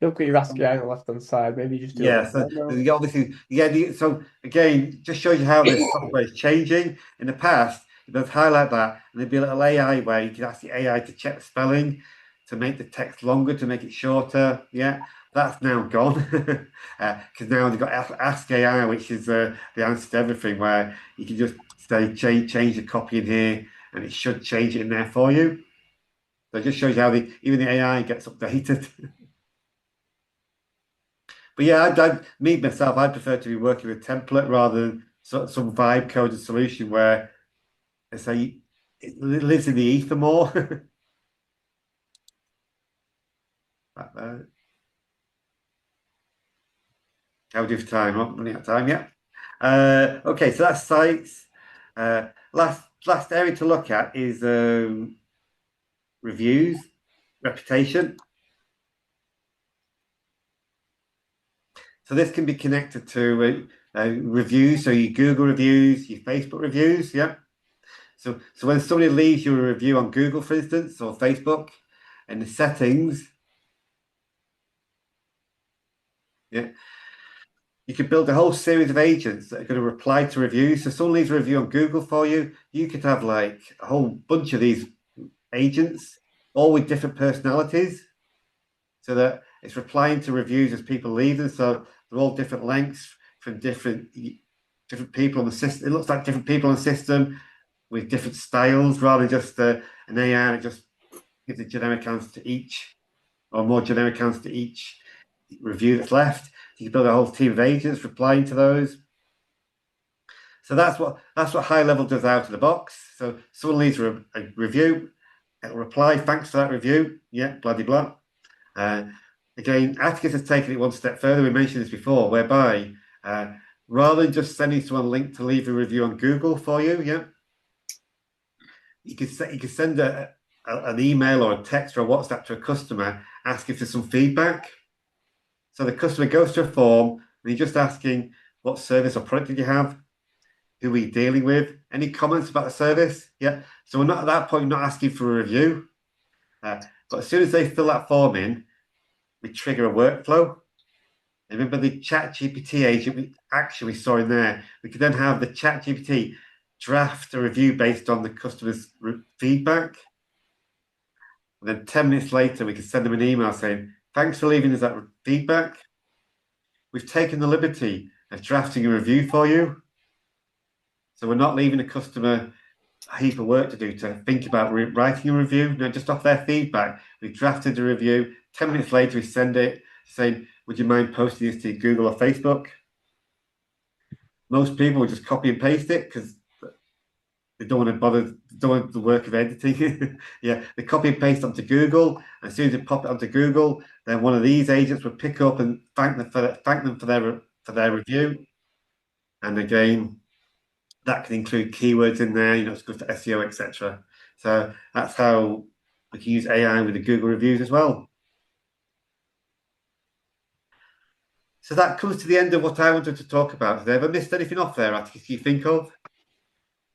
Look at your Ask AI on the left hand side. Maybe you just do Yeah, it. so obviously, yeah. So again, just shows you how this software is changing. In the past, you could highlight that, and there'd be a little AI where you could ask the AI to check the spelling, to make the text longer, to make it shorter. Yeah, that's now gone because now they've got Ask AI, which is the answer to everything, where you can just say change the copy in here, and it should change it in there for you. So it just shows you how even the AI gets updated. But yeah, me myself, I'd prefer to be working with template rather than some vibe coded solution where I say it lives in the ether more. Like that. How do you have time? Not running out of time yet. Okay, so that's sites. Last area to look at is reviews, reputation. So this can be connected to reviews. So your Google reviews, your Facebook reviews. Yeah. So when somebody leaves you a review on Google, for instance, or Facebook, in the settings, yeah, you could build a whole series of agents that are going to reply to reviews. So someone leaves a review on Google for you, you could have like a whole bunch of these agents, all with different personalities, so that it's replying to reviews as people leave them. So they're all different lengths from different people on the system. It looks like different people on the system with different styles, rather than just an AI that just gives a generic answer to each, or more generic answer to each review that's left. You can build a whole team of agents replying to those. So that's what HighLevel does out of the box. So someone leaves a review, it'll reply, thanks for that review. Yeah, blah blah blah. Again, Atticus has taken it one step further. We mentioned this before, whereby rather than just sending someone a link to leave a review on Google for you, yeah, you could send an email or a text or a WhatsApp to a customer asking for some feedback. So the customer goes to a form and you're just asking what service or product did you have, who are you dealing with, any comments about the service. Yeah. So we're not at that point, not asking for a review. But as soon as they fill that form in, we trigger a workflow. And remember the ChatGPT agent we saw in there. We could then have the ChatGPT draft a review based on the customer's feedback. And then 10 minutes later, we can send them an email saying, thanks for leaving us that feedback. we've taken the liberty of drafting a review for you. So we're not leaving the customer a heap of work to do to think about writing a review. No, just off their feedback, we've drafted the review. 10 minutes later, we send it saying, would you mind posting this to Google or Facebook? Most people will just copy and paste it because they don't want to bother, don't want the work of editing. Yeah, they copy and paste onto Google. And as soon as they pop it onto Google, then one of these agents would pick up and thank them for their review. And again, that can include keywords in there. It's good for SEO, etc. So that's how we can use AI with the Google reviews as well. So that comes to the end of what I wanted to talk about. Have I ever missed anything off there, Atticus, you think of?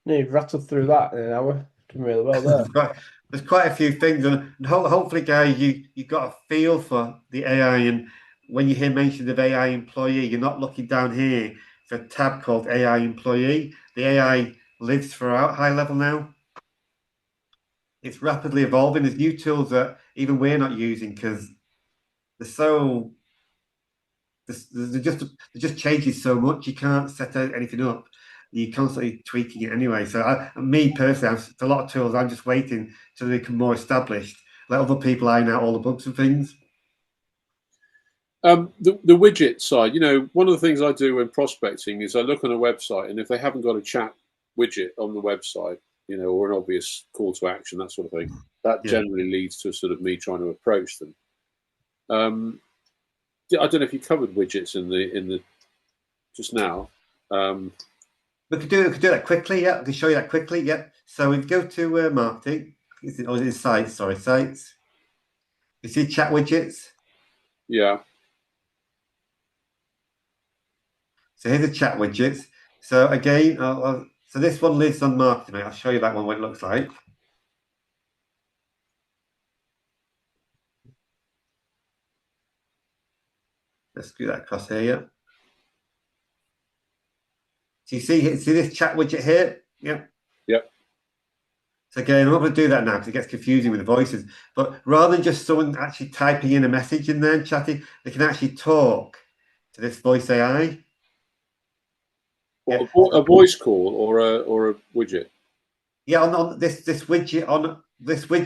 No, you've rattled through that in an hour. Doing really well there. There's quite a few things, and hopefully, guys, you got a feel for the AI. And when you hear mention of AI employee, you're not looking down here for a tab called AI employee. The AI lives throughout HighLevel now. It's rapidly evolving. There's new tools that even we're not using because they're so. They're just changes so much. You can't set anything up. You're constantly tweaking it anyway. So me personally, for a lot of tools, I'm just waiting till they become more established. Let other people iron out all the bugs and things. The widget side, one of the things I do when prospecting is I look on a website, and if they haven't got a chat widget on the website, or an obvious call to action, that sort of thing, that generally leads to sort of me trying to approach them. I don't know if you covered widgets in the just now. We could do that quickly. Yeah, I can show you that quickly. Yeah. So we go to marketing. Is it sites? Sorry, sites. You see chat widgets. Yeah. So here's the chat widgets. So again, so this one lives on marketing. I'll show you that one, what it looks like. Let's do that across here. Yeah. So you see this chat widget here? Yeah. Yep. So again, I'm not going to do that now because it gets confusing with the voices. But rather than just someone actually typing in a message in there and chatting, they can actually talk to this voice AI. Yeah. A voice call or a widget. Yeah, on this widget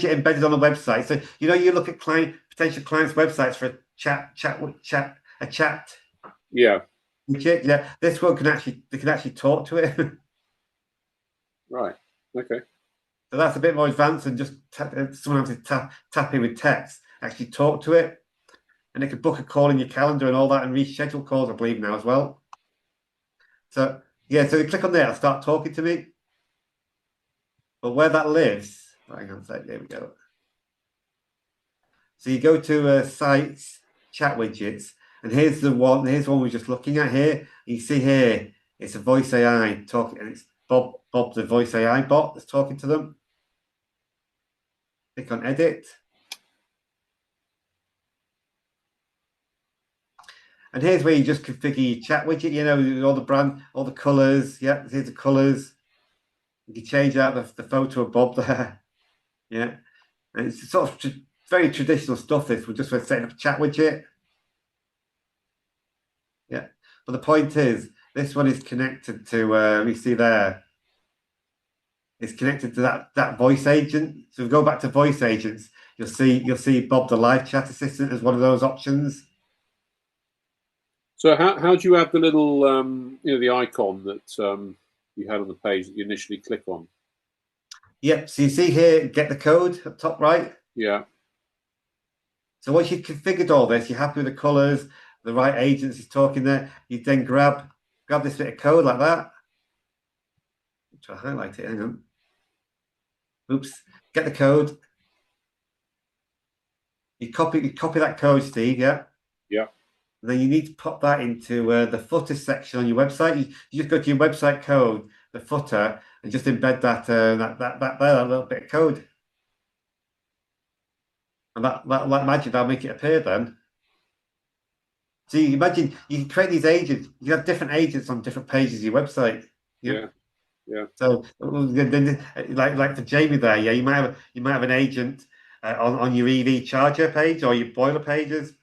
embedded on a website. So you look at potential clients' websites for a chat. Yeah. Widget. Yeah, this one can actually talk to it. Right. Okay. So that's a bit more advanced than just someone having to tap in with text. Actually talk to it, and it can book a call in your calendar and all that, and reschedule calls, I believe now as well. So yeah, so you click on there, it'll start talking to me. But where that lives, hang on a sec, there we go. So you go to sites, chat widgets, and here's one we're just looking at here. You see here, it's a voice AI talking, and it's Bob the voice AI bot that's talking to them. Click on edit. And here's where you just configure your chat widget, all the brand, all the colors. Yeah, here's the colors. You can change out the photo of Bob there. Yeah. And it's sort of very traditional stuff, this. We're just setting up a chat widget. Yeah. But the point is, this one is connected to, you see there, it's connected to that voice agent. So if we go back to voice agents, you'll see Bob the live chat assistant as one of those options. So how do you add the little, the icon that you had on the page that you initially click on? Yep. So you see here, get the code up top right. Yeah. So once you've configured all this, you're happy with the colors, the right agents is talking there. You then grab this bit of code like that. Try to highlight it. Hang on. Oops. Get the code. You copy that code, Steve. Yeah. Yeah. And then you need to pop that into the footer section on your website. You just go to your website code, the footer, and just embed that little bit of code. And that like magic, that'll make it appear then. So you imagine you can create these agents. You have different agents on different pages of your website. Yeah. Yeah. So then, like for Jamie there, yeah, you might have an agent on your EV charger page or your boiler pages.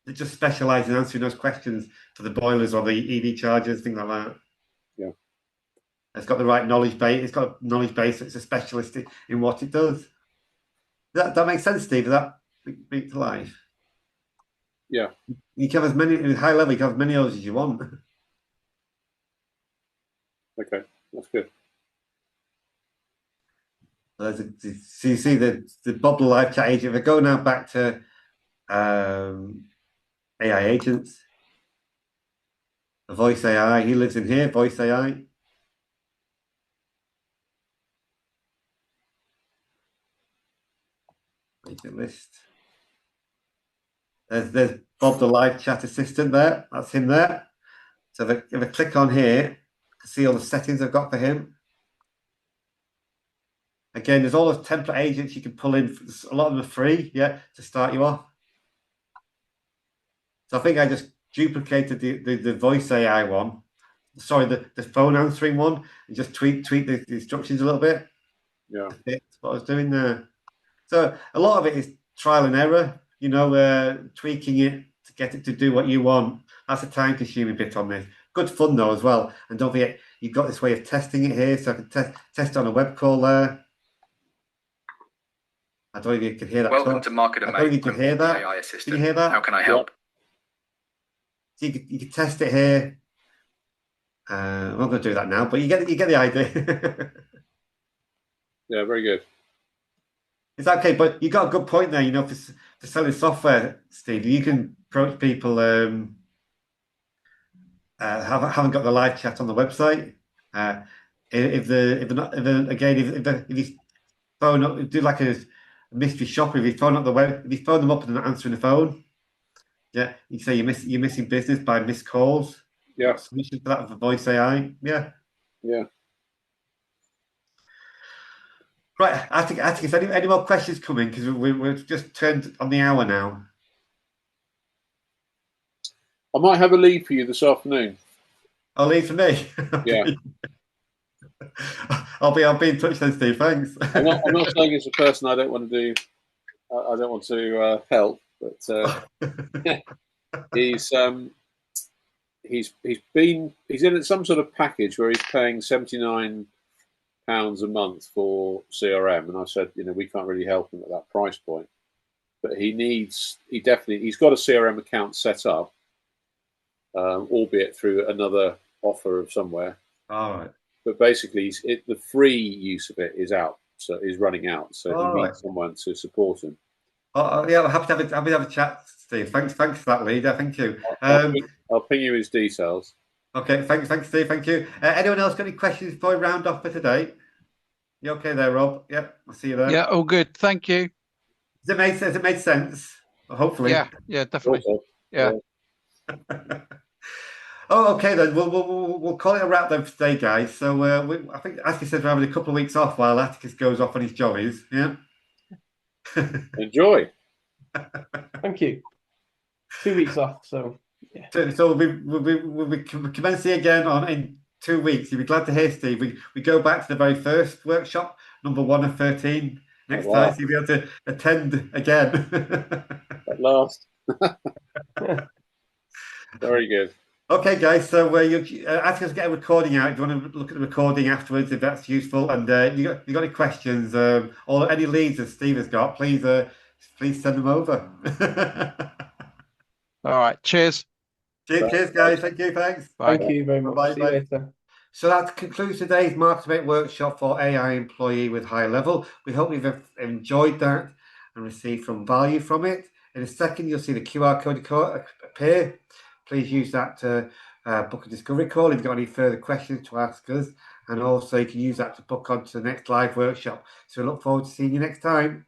that just specialise in answering those questions for the boilers or the EV chargers, things like that. Yeah. It's got the right knowledge base. It's got a knowledge base. So it's a specialist in what it does. That makes sense, Steve. Does that bring to life? Yeah. You can have as many with HighLevel. You can have as many of those as you want. Okay, that's good. So you see the Bob the live chat agent. If I go now back to AI agents, the voice AI. He lives in here. Voice AI. Agent list. There's Bob the live chat assistant there. That's him there. So if I click on here, I can see all the settings I've got for him. Again, there's all those template agents you can pull in. A lot of them are free, yeah, to start you off. So I think I just duplicated the voice AI one. Sorry, the phone answering one, and just tweak the instructions a little bit. Yeah. That's what I was doing there. So a lot of it is trial and error, you know, tweaking it to get it to do what you want. That's a time-consuming bit on this. Good fun though as well. And don't forget, you've got this way of testing it here, so I can test on a web call there. I don't know if you can hear that. Welcome to Market I don't know if you can hear that. AI assistant. Can you hear that? How can I help? So you can test it here. I'm not going to do that now, but you get the idea. Yeah, very good. It's okay, but you got a good point there. You know, for selling software, Steve, you can approach people haven't got the live chat on the website. If you phone up, do like a mystery shopper. If you phone up if you phone them up and they're not answering the phone, yeah, you say you're missing business by missed calls. Yeah. Solution for that for voice AI. Yeah. Yeah. Right. I think if any more questions coming, because we've just turned on the hour now. I might have a lead for you this afternoon. I'll leave for me. Yeah. I'll be in touch then, Steve. Thanks. I'm not saying it's a person I don't want to do. I don't want to help, but he's in some sort of package where he's paying £79 a month for CRM, and I said, you know, we can't really help him at that price point, but he's got a CRM account set up, albeit through another offer of somewhere. All right. But basically, the free use of it is running out, so he needs someone to support him. Yeah, I'm happy to have a chat, Steve. Thanks for that, leader. Thank you. I'll ping you his details. Okay, thanks, Steve. Thank you. Anyone else got any questions before we round off for today? You okay there, Rob? Yep, I'll see you there. Yeah, all good. Thank you. Has it made sense? Well, hopefully. Yeah, definitely. Also, yeah. Oh, okay then. We'll call it a wrap then for today, guys. So I think Atticus said we're having a couple of weeks off while Atticus goes off on his jollies. Yeah. Enjoy. Thank you. 2 weeks off, so yeah. So we'll be commencing again in 2 weeks. You'll be glad to hear, Steve. We go back to the very first workshop, number 1 of 13 next time, so you'll be able to attend again. At last. Very good. Okay, guys. So Atticus will get a recording out. If you want to look at the recording afterwards, if that's useful, and you got any questions or any leads that Steve has got, please send them over. All right. Cheers. Cheers, guys. Thank you. Thanks. Bye. Thank you very much. Bye. See you later. So that concludes today's Marketing workshop for AI Employee with HighLevel. We hope you've enjoyed that and received some value from it. In a second, you'll see the QR code appear. Please use that to book a discovery call if you've got any further questions to ask us. And also you can use that to book on to the next live workshop. So we look forward to seeing you next time.